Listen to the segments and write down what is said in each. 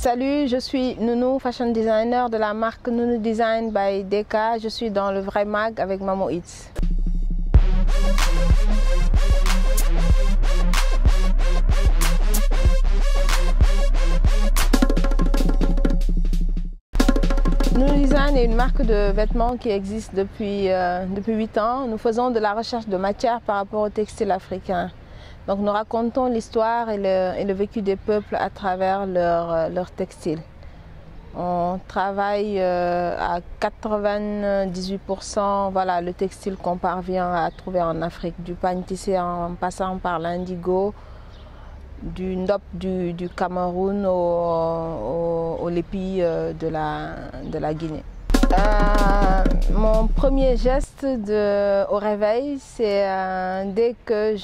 Salut, je suis Nounou, fashion designer de la marque Nounou Design by Deka. Je suis dans le vrai mag avec Mamo Eats. Nounou Design est une marque de vêtements qui existe depuis 8 ans. Nous faisons de la recherche de matière par rapport au textile africain. Donc nous racontons l'histoire et le vécu des peuples à travers leur textile. On travaille à 98%, voilà, le textile qu'on parvient à trouver en Afrique, du pagne tissé en passant par l'indigo, du ndop du Cameroun au lépi de la Guinée. Mon premier geste au réveil, c'est dès que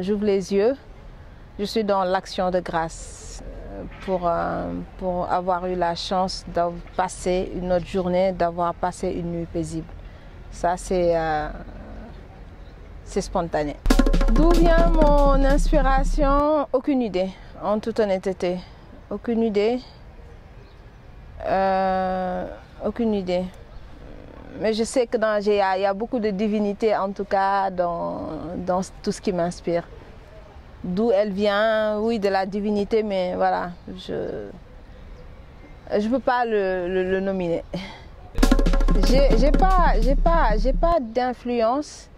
j'ouvre les yeux, je suis dans l'action de grâce pour avoir eu la chance de passer une autre journée, d'avoir passé une nuit paisible. Ça, c'est spontané. D'où vient mon inspiration? Aucune idée, en toute honnêteté. Aucune idée. Aucune idée. Mais je sais que il y a beaucoup de divinité, en tout cas, dans tout ce qui m'inspire. D'où elle vient, oui, de la divinité, mais voilà, je peux pas le nominer. J'ai pas d'influence,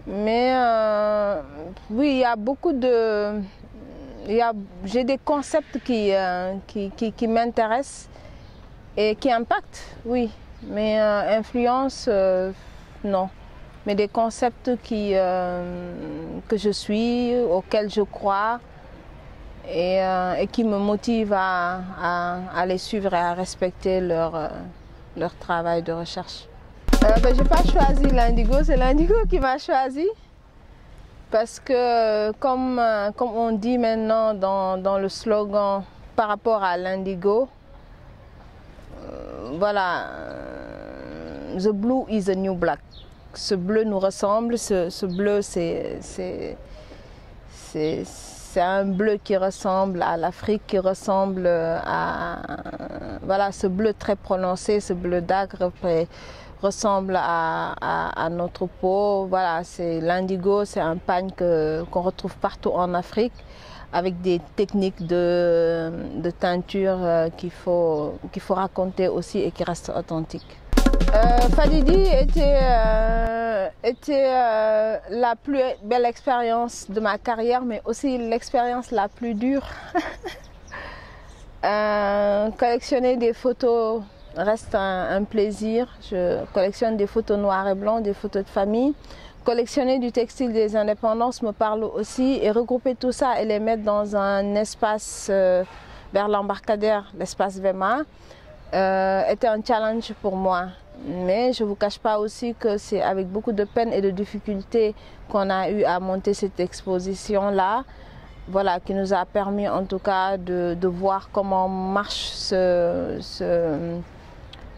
mais oui, il y a beaucoup de... J'ai des concepts qui m'intéressent et qui impactent, oui. Mais influence, non. Mais des concepts que je suis, auxquels je crois et qui me motivent à les suivre et à respecter leur travail de recherche. Je n'ai pas choisi l'indigo, c'est l'indigo qui m'a choisi. Parce que comme on dit maintenant dans le slogan par rapport à l'indigo, voilà, the blue is the new black. Ce bleu nous ressemble, ce bleu c'est un bleu qui ressemble à l'Afrique, qui ressemble à, voilà, ce bleu très prononcé, ce bleu d'Acre ressemble à notre peau. Voilà, c'est l'indigo, c'est un pagne qu'on retrouve partout en Afrique, avec des techniques de teinture qu'il faut raconter aussi et qui restent authentiques. Fadidi était la plus belle expérience de ma carrière, mais aussi l'expérience la plus dure. Collectionner des photos reste un plaisir. Je collectionne des photos noires et blancs, des photos de famille. Collectionner du textile des indépendances me parle aussi, et regrouper tout ça et les mettre dans un espace vers l'embarcadère, l'espace VEMA, était un challenge pour moi. Mais je ne vous cache pas aussi que c'est avec beaucoup de peine et de difficulté qu'on a eu à monter cette exposition-là, voilà, qui nous a permis en tout cas de voir comment marche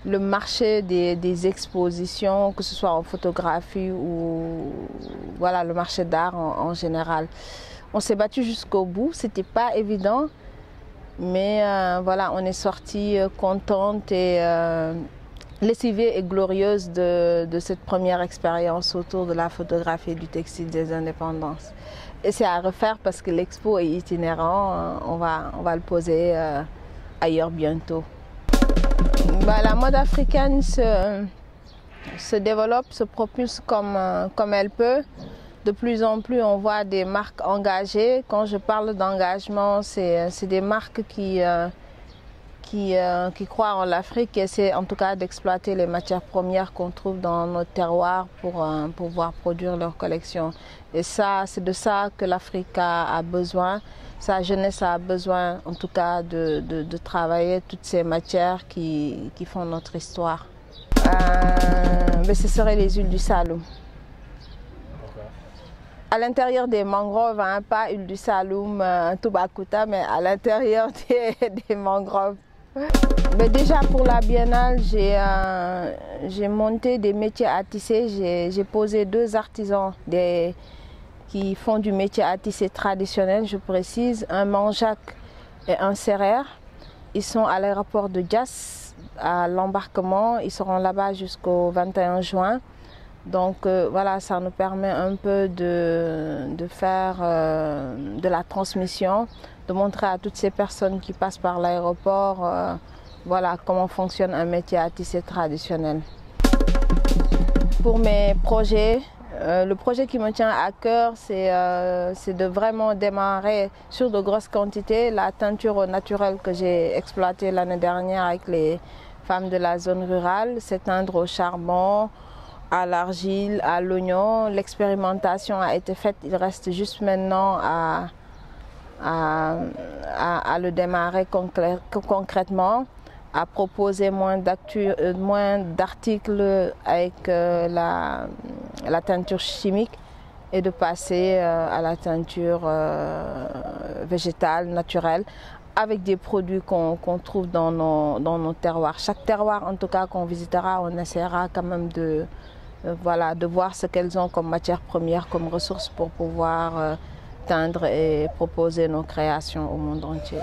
le marché des expositions, que ce soit en photographie ou voilà, le marché d'art en général. On s'est battu jusqu'au bout, c'était pas évident, mais voilà, on est sorti contente et lessivée et glorieuse de cette première expérience autour de la photographie du textile des indépendances. Et c'est à refaire parce que l'expo est itinérant, on va le poser ailleurs bientôt. La mode africaine se développe, se propulse comme elle peut. De plus en plus, on voit des marques engagées. Quand je parle d'engagement, c'est des marques qui croient en l'Afrique et essaient en tout cas d'exploiter les matières premières qu'on trouve dans notre terroir pour pouvoir produire leur collection. Et ça, c'est de ça que l'Afrique a besoin. Sa jeunesse a besoin en tout cas de travailler toutes ces matières qui font notre histoire. Ce seraient les huiles du Saloum. À l'intérieur des mangroves, hein, pas huile du Saloum, Toubacouta, mais à l'intérieur des mangroves. Déjà pour la biennale, j'ai monté des métiers à tisser. J'ai posé 2 artisans qui font du métier à tisser traditionnel, je précise, un manjac et un serrère. Ils sont à l'aéroport de Diass, à l'embarquement. Ils seront là-bas jusqu'au 21 juin. Donc voilà, ça nous permet un peu de faire de la transmission, de montrer à toutes ces personnes qui passent par l'aéroport voilà, comment fonctionne un métier à tisser traditionnel. Pour mes projets, le projet qui me tient à cœur, c'est de vraiment démarrer sur de grosses quantités la teinture naturelle que j'ai exploitée l'année dernière avec les femmes de la zone rurale. C'est teindre au charbon, à l'argile, à l'oignon. L'expérimentation a été faite, il reste juste maintenant à le démarrer concrètement, à proposer moins d'articles avec la teinture chimique et de passer à la teinture végétale, naturelle, avec des produits qu'on trouve dans nos terroirs. Chaque terroir, en tout cas, qu'on visitera, on essaiera quand même de voir ce qu'elles ont comme matière première, comme ressources pour pouvoir teindre et proposer nos créations au monde entier.